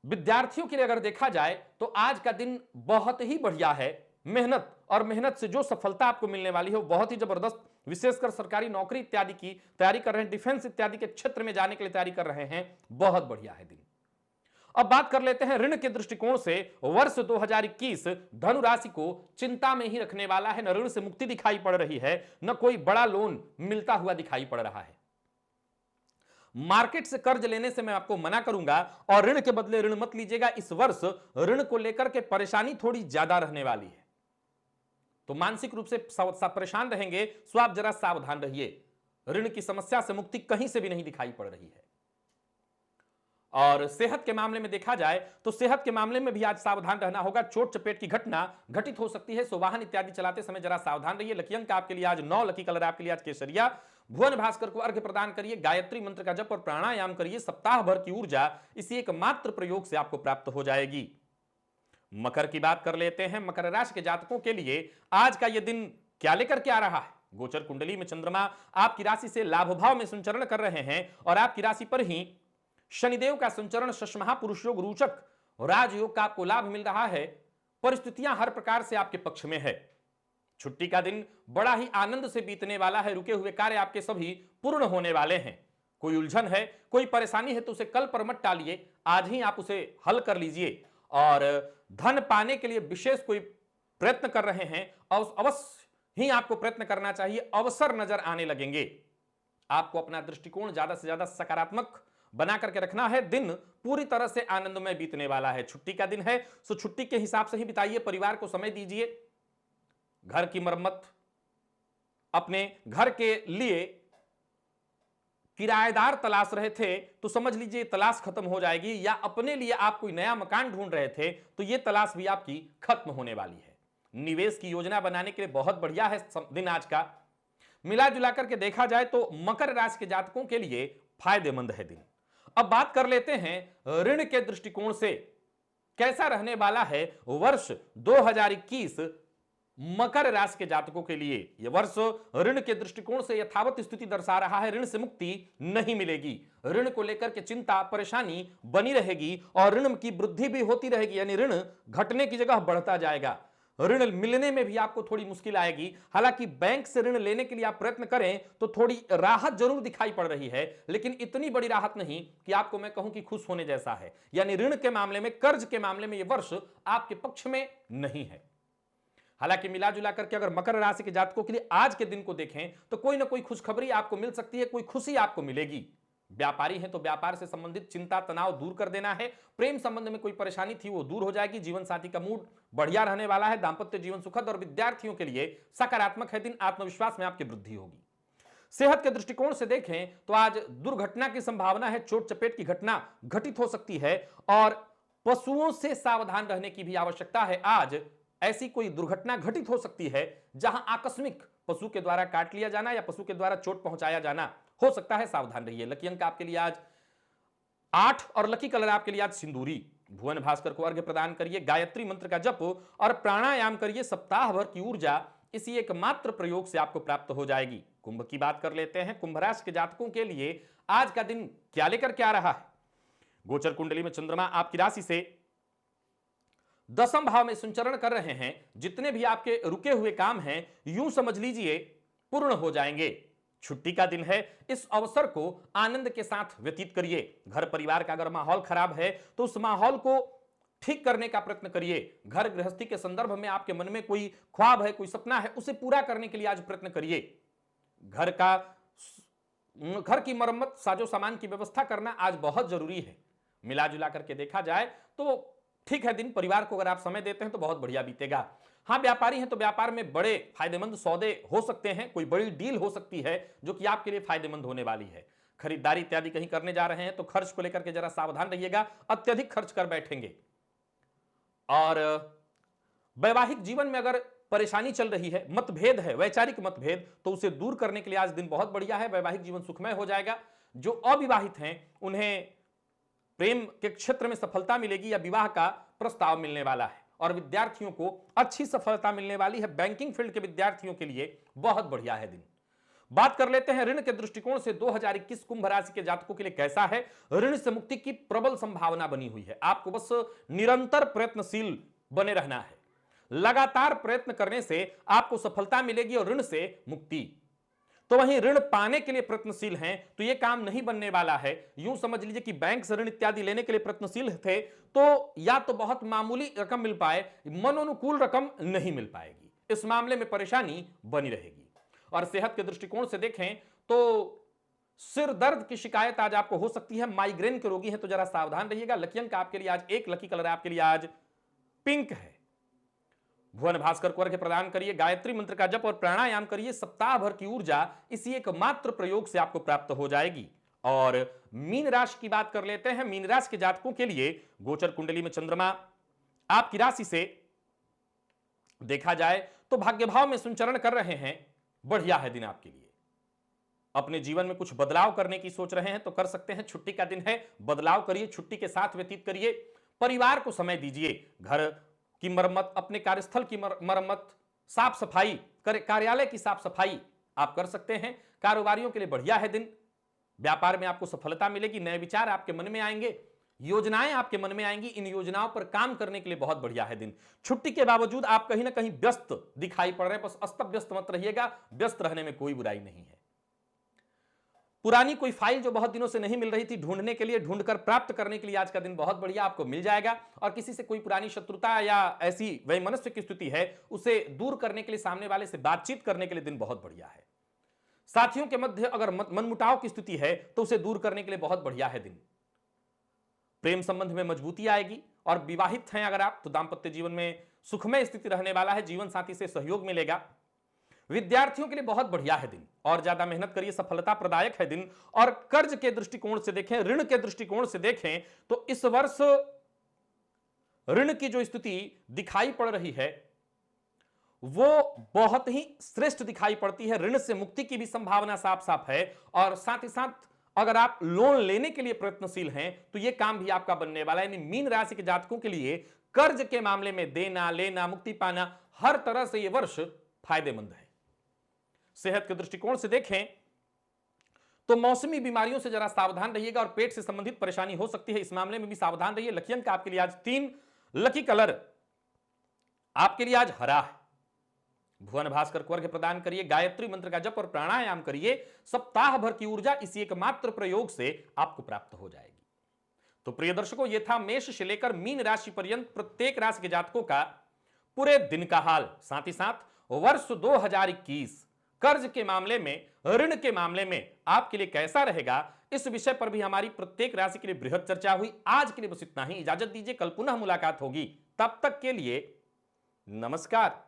विद्यार्थियों के लिए अगर देखा जाए तो आज का दिन बहुत ही बढ़िया है। मेहनत और मेहनत से जो सफलता आपको मिलने वाली है वो बहुत ही जबरदस्त। विशेषकर सरकारी नौकरी इत्यादि की तैयारी कर रहे हैं, डिफेंस इत्यादि के क्षेत्र में जाने के लिए तैयारी कर रहे हैं, बहुत बढ़िया है दिन। अब बात कर लेते हैं ऋण के दृष्टिकोण से वर्ष 2021 धनु राशि को चिंता में ही रखने वाला है। न ऋण से मुक्ति दिखाई पड़ रही है, न कोई बड़ा लोन मिलता हुआ दिखाई पड़ रहा है। मार्केट से कर्ज लेने से मैं आपको मना करूंगा और ऋण के बदले ऋण मत लीजिएगा। इस वर्ष ऋण को लेकर के परेशानी थोड़ी ज्यादा रहने वाली है, तो मानसिक रूप से परेशान रहेंगे, सो आप जरा सावधान रहिए। ऋण की समस्या से मुक्ति कहीं से भी नहीं दिखाई पड़ रही है। और सेहत के मामले में देखा जाए तो सेहत के मामले में भी आज सावधान रहना होगा। चोट चपेट की घटना घटित हो सकती है, सो वाहन इत्यादि चलाते समय जरा सावधान रहिए। लकी अंक आपके लिए आज 9, लकी कलर आपके लिए आज केसरिया। भुवन भास्कर को अर्घ्य प्रदान करिए, गायत्री मंत्र का जप और प्राणायाम करिए, सप्ताह भर की ऊर्जा इसी एकमात्र प्रयोग से आपको प्राप्त हो जाएगी। मकर की बात कर लेते हैं। मकर राशि के जातकों के लिए आज का यह दिन क्या लेकर के आ रहा है? गोचर कुंडली में चंद्रमा आपकी राशि से लाभ भाव में संचरण कर रहे हैं और आपकी राशि पर ही शनिदेव का संचरण महापुरुष योग रोचक राजयोग का आपको लाभ मिल रहा है। परिस्थितियां हर प्रकार से आपके पक्ष में है। छुट्टी का दिन बड़ा ही आनंद से बीतने वाला है। रुके हुए कार्य आपके सभी पूर्ण होने वाले हैं। कोई उलझन है, कोई परेशानी है तो उसे कल पर मत टालिए, आज ही आप उसे हल कर लीजिए। और धन पाने के लिए विशेष कोई प्रयत्न कर रहे हैं, अवश्य ही आपको प्रयत्न करना चाहिए, अवसर नजर आने लगेंगे। आपको अपना दृष्टिकोण ज्यादा से ज्यादा सकारात्मक बना करके रखना है। दिन पूरी तरह से आनंदमय बीतने वाला है। छुट्टी का दिन है तो छुट्टी के हिसाब से ही बिताइए, परिवार को समय दीजिए। घर की मरम्मत, अपने घर के लिए किराएदार तलाश रहे थे तो समझ लीजिए तलाश खत्म हो जाएगी, या अपने लिए आप कोई नया मकान ढूंढ रहे थे तो यह तलाश भी आपकी खत्म होने वाली है। निवेश की योजना बनाने के लिए बहुत बढ़िया है दिन आज का। मिला जुला करके देखा जाए तो मकर राशि के जातकों के लिए फायदेमंद है दिन। अब बात कर लेते हैं ऋण के दृष्टिकोण से कैसा रहने वाला है वर्ष 2021 मकर राशि के जातकों के लिए। यह वर्ष ऋण के दृष्टिकोण से यथावत स्थिति दर्शा रहा है। ऋण से मुक्ति नहीं मिलेगी, ऋण को लेकर के चिंता परेशानी बनी रहेगी और ऋण की वृद्धि भी होती रहेगी, यानी ऋण घटने की जगह बढ़ता जाएगा। ऋण मिलने में भी आपको थोड़ी मुश्किल आएगी। हालांकि बैंक से ऋण लेने के लिए आप प्रयत्न करें तो थोड़ी राहत जरूर दिखाई पड़ रही है, लेकिन इतनी बड़ी राहत नहीं कि आपको मैं कहूं कि खुश होने जैसा है। यानी ऋण के मामले में, कर्ज के मामले में यह वर्ष आपके पक्ष में नहीं है। हालांकि मिला जुला करके अगर मकर राशि के जातकों के लिए आज के दिन को देखें तो कोई ना कोई खुशखबरी आपको मिल सकती है, कोई खुशी आपको मिलेगी। व्यापारी है तो व्यापार से संबंधित चिंता तनाव दूर कर देना है। प्रेम संबंध में कोई परेशानी थी वो दूर हो जाएगी। जीवन साथी का मूड बढ़िया रहने वाला है। दांपत्य जीवन सुखद और विद्यार्थियों के लिए सकारात्मक है दिन। आत्मविश्वास में आपकी वृद्धि होगी। सेहत के दृष्टिकोण से देखें तो आज दुर्घटना की संभावना है, चोट चपेट की घटना घटित हो सकती है और पशुओं से सावधान रहने की भी आवश्यकता है। आज ऐसी कोई दुर्घटना घटित हो सकती है जहां आकस्मिक पशु के द्वारा काट लिया जाना या पशु के द्वारा चोट पहुंचाया जाना हो सकता है, सावधान रहिए। लकी अंक आपके लिए आज 8 और लकी कलर आपके लिए आज सिंदूरी। भुवन भास्कर को अर्घ्य प्रदान करिए, गायत्री मंत्र का जप और प्राणायाम करिए। सप्ताह भर की ऊर्जा इसी एकमात्र प्रयोग से आपको प्राप्त हो जाएगी। कुंभ की बात कर लेते हैं। कुंभ राशि के जातकों के लिए आज का दिन क्या लेकर के आ रहा है? गोचर कुंडली में चंद्रमा आपकी राशि से 10वें भाव में संचरण कर रहे हैं। जितने भी आपके रुके हुए काम हैं यूं समझ लीजिए पूर्ण हो जाएंगे। छुट्टी का दिन है, इस अवसर को आनंद के साथ व्यतीत करिए। घर परिवार का अगर माहौल खराब है तो उस माहौल को ठीक करने का प्रयत्न करिए। घर गृहस्थी के संदर्भ में आपके मन में कोई ख्वाब है, कोई सपना है, उसे पूरा करने के लिए आज प्रयत्न करिए। घर की मरम्मत, साजो सामान की व्यवस्था करना आज बहुत जरूरी है। मिला जुला करके देखा जाए तो ठीक है दिन। परिवार को अगर आप समय देते हैं तो बहुत बढ़िया बीतेगा। हाँ, व्यापारी हैं तो व्यापार में बड़े फायदेमंद सौदे हो सकते हैं, कोई बड़ी डील हो सकती है जो कि आपके लिए फायदेमंद होने वाली है। खरीदारी इत्यादि कहीं करने जा रहे हैं तो खर्च को लेकर के जरा सावधान रहिएगा, अत्यधिक खर्च कर बैठेंगे। और वैवाहिक जीवन में अगर परेशानी चल रही है, मतभेद है, वैचारिक मतभेद, तो उसे दूर करने के लिए आज दिन बहुत बढ़िया है। वैवाहिक जीवन सुखमय हो जाएगा। जो अविवाहित हैं उन्हें प्रेम के क्षेत्र में सफलता मिलेगी या विवाह का प्रस्ताव मिलने वाला है और विद्यार्थियों को अच्छी सफलता मिलने वाली है। बैंकिंग फील्ड के विद्यार्थियों के लिए बहुत बढ़िया है दिन। बात कर लेते हैं ऋण के दृष्टिकोण से 2021 कुंभ राशि के जातकों के लिए कैसा है। ऋण से मुक्ति की प्रबल संभावना बनी हुई है। आपको बस निरंतर प्रयत्नशील बने रहना है। लगातार प्रयत्न करने से आपको सफलता मिलेगी और ऋण से मुक्ति। तो वहीं ऋण पाने के लिए प्रयत्नशील हैं तो यह काम नहीं बनने वाला है। यूं समझ लीजिए कि बैंक से ऋण इत्यादि लेने के लिए प्रयत्नशील थे तो या तो बहुत मामूली रकम मिल पाए, मनोनुकूल रकम नहीं मिल पाएगी। इस मामले में परेशानी बनी रहेगी। और सेहत के दृष्टिकोण से देखें तो सिर दर्द की शिकायत आज आपको हो सकती है। माइग्रेन के रोगी हैं तो जरा सावधान रहिएगा। लकी अंक आपके लिए आज 1, लकी कलर आपके लिए आज पिंक है। भुवन भास्कर को अर्घ्य प्रदान करिए, गायत्री मंत्र का जप और प्राणायाम करिए। सप्ताह भर की ऊर्जा इसी एकमात्र प्रयोग से आपको प्राप्त हो जाएगी। और मीन राशि की बात कर लेते हैं। मीन राशि के जातकों के लिए गोचर कुंडली में चंद्रमा आपकी राशि से देखा जाए तो भाग्य भाव में संचरण कर रहे हैं। बढ़िया है दिन आपके लिए। अपने जीवन में कुछ बदलाव करने की सोच रहे हैं तो कर सकते हैं। छुट्टी का दिन है, बदलाव करिए, छुट्टी के साथ व्यतीत करिए, परिवार को समय दीजिए, घर की मरम्मत, अपने कार्यस्थल की मरम्मत, साफ सफाई, कार्यालय की साफ सफाई आप कर सकते हैं। कारोबारियों के लिए बढ़िया है दिन, व्यापार में आपको सफलता मिलेगी, नए विचार आपके मन में आएंगे, योजनाएं आपके मन में आएंगी, इन योजनाओं पर काम करने के लिए बहुत बढ़िया है दिन। छुट्टी के बावजूद आप कहीं ना कहीं व्यस्त दिखाई पड़ रहे हैं, बस अस्त व्यस्त मत रहिएगा, व्यस्त रहने में कोई बुराई नहीं है। पुरानी कोई फाइल जो बहुत दिनों से नहीं मिल रही थी, ढूंढने के लिए, ढूंढकर प्राप्त करने के लिए आज का दिन बहुत बढ़िया, आपको मिल जाएगा। और किसी से कोई पुरानी शत्रुता या ऐसी वैमनस्य की स्थिति है, उसे दूर करने के लिए, सामने वाले से बातचीत करने के लिए दिन बहुत बढ़िया है। साथियों के मध्य अगर मनमुटाव की स्थिति है तो उसे दूर करने के लिए बहुत बढ़िया है दिन। प्रेम संबंध में मजबूती आएगी, और विवाहित हैं अगर आप तो दाम्पत्य जीवन में सुखमय स्थिति रहने वाला है, जीवन साथी से सहयोग मिलेगा। विद्यार्थियों के लिए बहुत बढ़िया है दिन, और ज्यादा मेहनत करिए, सफलता प्रदायक है दिन। और कर्ज के दृष्टिकोण से देखें, ऋण के दृष्टिकोण से देखें तो इस वर्ष ऋण की जो स्थिति दिखाई पड़ रही है वो बहुत ही श्रेष्ठ दिखाई पड़ती है। ऋण से मुक्ति की भी संभावना साफ साफ है, और साथ ही साथ अगर आप लोन लेने के लिए प्रयत्नशील हैं तो यह काम भी आपका बनने वाला है। यानी मीन राशि के जातकों के लिए कर्ज के मामले में देना लेना, मुक्ति पाना, हर तरह से यह वर्ष फायदेमंद है। सेहत के दृष्टिकोण से देखें तो मौसमी बीमारियों से जरा सावधान रहिएगा, और पेट से संबंधित परेशानी हो सकती है, इस मामले में भी सावधान रहिए। लकी अंक आपके लिए आज 3, लकी कलर आपके लिए आज हरा है। भुवन भास्कर को अर्घ्य प्रदान करिए, गायत्री मंत्र का जप और प्राणायाम करिए, सप्ताह भर की ऊर्जा इसी एकमात्र प्रयोग से आपको प्राप्त हो जाएगी। तो प्रिय दर्शकों, यह था मेष से लेकर मीन राशि पर्यंत प्रत्येक राशि के जातकों का पूरे दिन का हाल। साथ ही साथ वर्ष 2021 कर्ज के मामले में, ऋण के मामले में आपके लिए कैसा रहेगा, इस विषय पर भी हमारी प्रत्येक राशि के लिए बृहद चर्चा हुई। आज के लिए बस इतना ही, इजाजत दीजिए, कल पुनः मुलाकात होगी, तब तक के लिए नमस्कार।